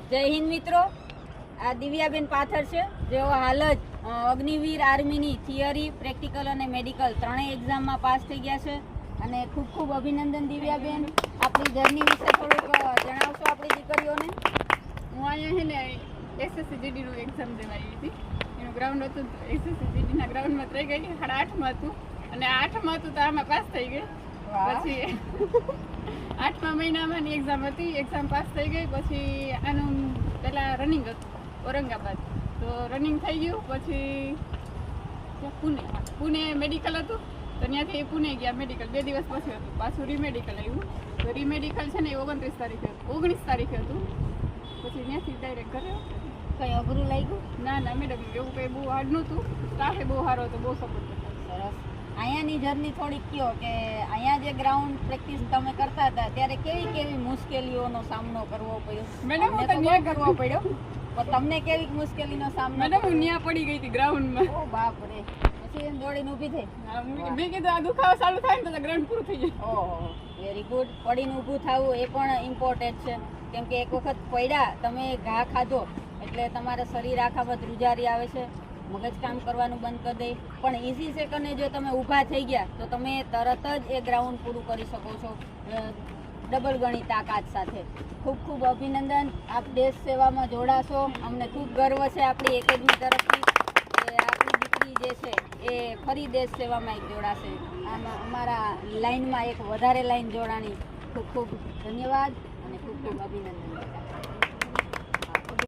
જય હિન્દ મિત્રો, આ દિવ્યાબેન પાથર છે, જેઓ હાલ જ અગ્નિવીર આર્મીની થિયરી, પ્રેક્ટિકલ અને મેડિકલ ત્રણેય એક્ઝામમાં પાસ થઈ ગયા છે. અને ખૂબ ખૂબ અભિનંદન દિવ્યાબેન. આપણી જર્ની વિશે થોડુંક જણાવશો આપણી દીકરીઓને? હું અહીંયા છે ને એસએસસી જીડીનું એક્ઝામ દેવા આવી હતી. એનું ગ્રાઉન્ડ હતું, એસએસસી જીડીના ગ્રાઉન્ડમાં થઈ ગઈ. 8માં હતું અને 8માં હતું તો આમાં પાસ થઈ ગઈ. પછી 8મા મહિનામાં એક્ઝામ હતી, એક્ઝામ પાસ થઈ ગઈ. પછી આનું પહેલાં રનિંગ હતું ઔરંગાબાદ, તો રનિંગ થઈ ગયું. પછી પુણે મેડિકલ હતું, તો ત્યાંથી પુણે ગયા મેડિકલ. 2 દિવસ પછી હતું, પાછું રીમેડિકલ આવ્યું. તો રીમેડિકલ છે ને 29 તારીખે હતું, 19 તારીખે હતું. પછી ત્યાંથી ડાયરેક્ટ ઘરે. કંઈ અઘરું લાગ્યું? ના મેડમ, એવું કંઈ બહુ હાર્ડ નહોતું. સ્ટાફે બહુ સારો હતો, બહુ સપોર્ટ કરતો. સરસ. અહીંયાની જર્ની થોડીક કયો કે અહીંયા જે ગ્રાઉન્ડ પ્રેક્ટિસ તમે કરતા હતા ત્યારે કેવી મુશ્કેલીઓનો સામનો કરવો પડ્યો? મેડમ હું તો ન્યા કરવો પડ્યો. પણ તમને કેવી મુશ્કેલીનો સામનો? મેડમ હું ન્યા પડી ગઈ હતી ગ્રાઉન્ડમાં. ઓ બાપ રે! પછી દોડીને ઊભી થઈ? મેં કીધું આ દુખાવો ચાલુ થાય ને તો ગ્રાઉન્ડ પૂરું થઈ જાય. ઓહો, વેરી ગુડ. પડીને ઊભું થવું એ પણ ઇમ્પોર્ટન્ટ છે, કેમ કે એક વખત પડ્યા, તમે ઘા ખાધો એટલે તમારા શરીર આખામાં ધ્રુજારી આવે છે, મગજ કામ કરવાનું બંધ કરી દે. પણ ઇઝી સેકન્ડે જો તમે ઊભા થઈ ગયા તો તમે તરત જ એ ગ્રાઉન્ડ પૂરું કરી શકો છો ડબલ ગણી તાકાત સાથે. ખૂબ ખૂબ અભિનંદન. આપ દેશ સેવામાં જોડાશો. અમને ખૂબ ગર્વ છે આપણી એકેડમી તરફથી કે આપણી દીકરી જે છે એ ફરી દેશ સેવામાં એક જોડાશે. આમાં અમારા લાઈનમાં એક વધારે લાઈન જોડાણી. ખૂબ ખૂબ ધન્યવાદ અને ખૂબ ખૂબ અભિનંદન.